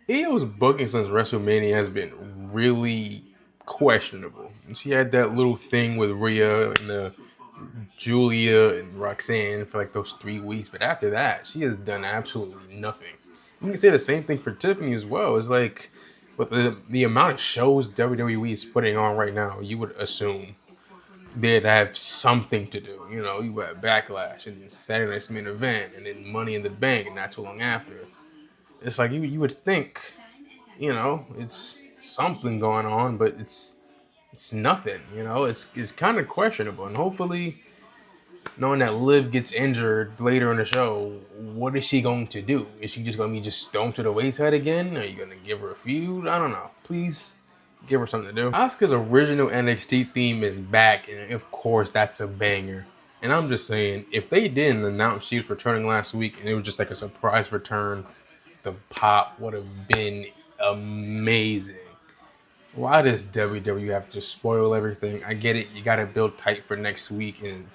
Io's booking since WrestleMania has been really questionable. She had that little thing with Rhea and Julia and Roxanne for like those 3 weeks, but after that, she has done absolutely nothing. You can say the same thing for Tiffany as well. It's like with the amount of shows WWE is putting on right now, you would assume they'd have something to do. You know, you got Backlash and then Saturday Night's Main Event and then Money in the Bank, and not too long after. It's like you would think, it's something going on, but it's nothing. It's kind of questionable, and hopefully, knowing that Liv gets injured later in the show, what is she going to do? Is she just going to be just thrown to the wayside again? Are you going to give her a feud? I don't know. Please give her something to do. Asuka's original NXT theme is back, and of course, that's a banger. And I'm just saying, if they didn't announce she was returning last week and it was just like a surprise return, the pop would have been amazing. Why does WWE have to spoil everything? I get it. You got to build tight for next week and,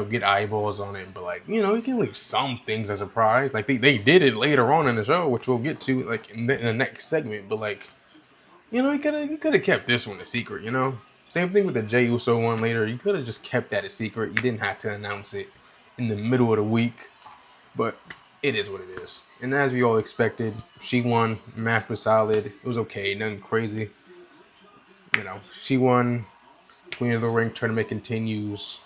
get eyeballs on it. But, like, you can leave some things as a surprise. Like, they did it later on in the show, which we'll get to, like, in the next segment. But, like, you could have kept this one a secret. Same thing with the Jey Uso one later. You could have just kept that a secret. You didn't have to announce it in the middle of the week. But it is what it is. And as we all expected, she won. Match was solid. It was okay. Nothing crazy. She won. Queen of the Ring tournament continues.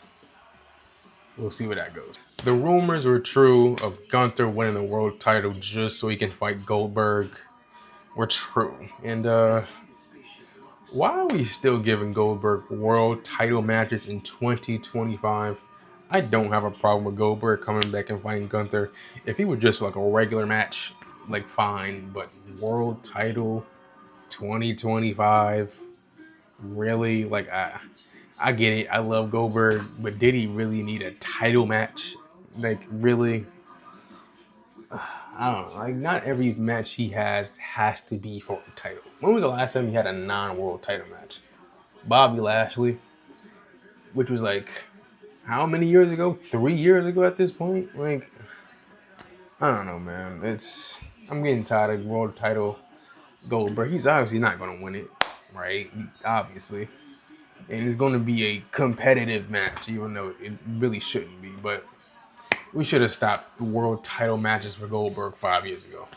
We'll see where that goes. The rumors were true of Gunther winning the world title just so he can fight Goldberg were true. And why are we still giving Goldberg world title matches in 2025? I don't have a problem with Goldberg coming back and fighting Gunther. If he would just like a regular match, like fine, but world title 2025, really? Like I get it. I love Goldberg, but did he really need a title match? Like really? I don't know. Like not every match he has to be for a title. When was the last time he had a non-world title match? Bobby Lashley, which was like how many years ago? 3 years ago at this point? Like I don't know, man. I'm getting tired of world title Goldberg. He's obviously not gonna win it, right? Obviously. And it's going to be a competitive match, even though it really shouldn't be. But we should have stopped the world title matches for Goldberg 5 years ago.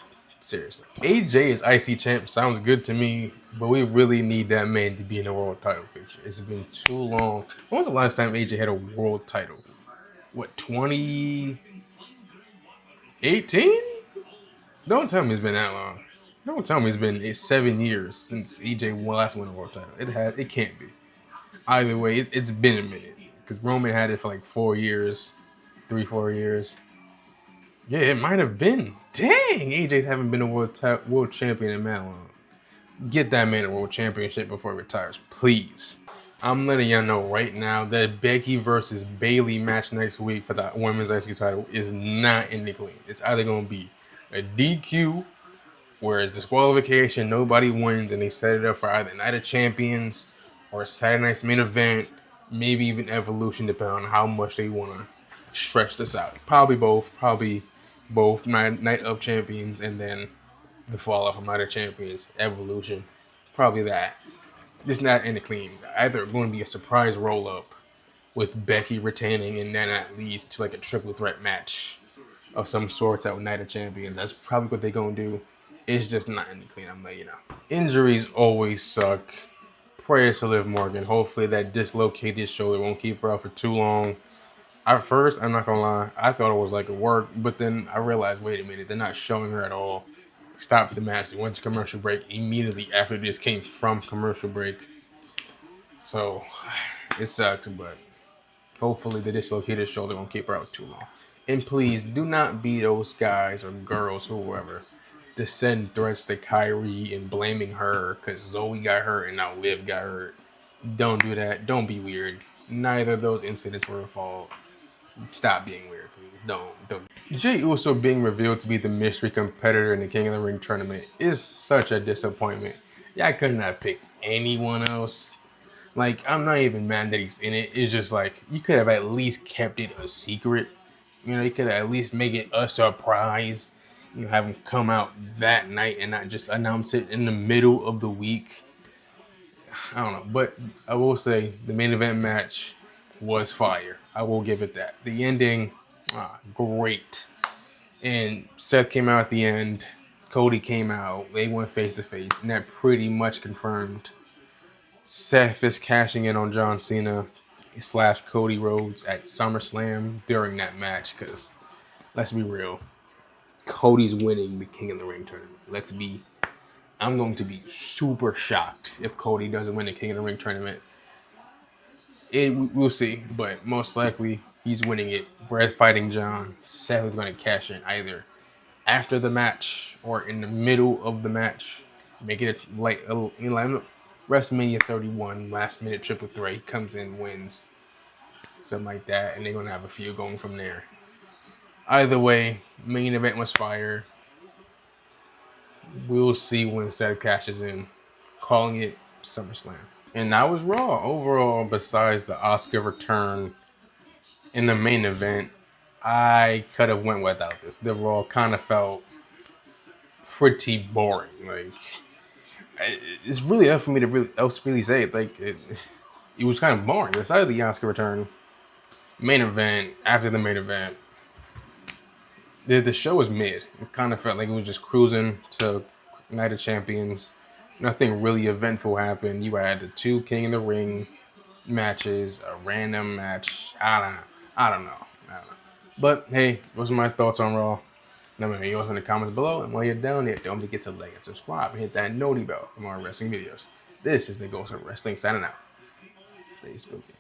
Seriously. AJ as IC champ sounds good to me, but we really need that man to be in the world title picture. It's been too long. When was the last time AJ had a world title? What, 2018? Don't tell me it's been that long. Don't tell me it's been 7 years since AJ last won a world title. It can't be. Either way, it's been a minute because Roman had it for like 4 years, 4 years. Yeah, it might have been. Dang, AJ's haven't been a world champion in that long. Get that man a world championship before he retires, please. I'm letting y'all know right now that Becky versus Bayley match next week for the women's IC title is not in the clean. It's either going to be a DQ, where it's disqualification, nobody wins, and they set it up for either Night of Champions or Saturday Night's Main Event, maybe even Evolution, depending on how much they want to stretch this out. Probably both Night of Champions and then the fall off of Night of Champions, Evolution. Probably that. Just not in the clean. Either going to be a surprise roll up with Becky retaining, and then that leads to like a triple threat match of some sorts at Night of Champions. That's probably what they're going to do. It's just not in the clean. I'm letting you know. Injuries always suck. Prayers to Liv Morgan. Hopefully that dislocated shoulder won't keep her out for too long. At first, I'm not gonna lie, I thought it was like a work, but then I realized, wait a minute, they're not showing her at all. Stopped the match. They went to commercial break immediately after this came from commercial break. So it sucks, but hopefully the dislocated shoulder won't keep her out too long. And please do not be those guys or girls, whoever, to send threats to Kyrie and blaming her because Zoe got hurt and now Liv got hurt. Don't do that. Don't be weird. Neither of those incidents were her fault. Stop being weird, please. Don't. Jey Uso being revealed to be the mystery competitor in the King of the Ring tournament is such a disappointment. Y'all couldn't have picked anyone else. Like, I'm not even mad that he's in it. It's just like, you could have at least kept it a secret. You could have at least make it a surprise. have them come out that night and not just announce it in the middle of the week. I don't know, but I will say the main event match was fire. I will give it that. The ending, great. And Seth came out at the end. Cody came out. They went face to face, and that pretty much confirmed Seth is cashing in on John Cena / Cody Rhodes at SummerSlam during that match. Because let's be real, Cody's winning the King of the Ring tournament. I'm going to be super shocked if Cody doesn't win the King of the Ring tournament. We'll see, but most likely he's winning it. Brett fighting John. Seth is going to cash in either after the match or in the middle of the match. Make it like WrestleMania 31 last minute triple threat. He comes in, wins, something like that, and they're going to have a few going from there. Either way, main event was fire. We'll see when Seth cashes in. Calling it SummerSlam. And that was Raw. Overall, besides the Asuka return in the main event, I could have went without this. The Raw kind of felt pretty boring. Like, it's really tough for me to really say it. Like, it was kind of boring. Besides the Asuka return, main event, after the main event, the show was mid. It kind of felt like it was just cruising to Night of Champions. Nothing really eventful happened. You had the 2 King of the Ring matches, a random match. I don't know. But hey, those are my thoughts on Raw. Let me know yours in the comments below. And while you're down there, don't forget to like and subscribe and hit that noti bell for more wrestling videos. This is the Ghost of Wrestling signing out. Stay spooky.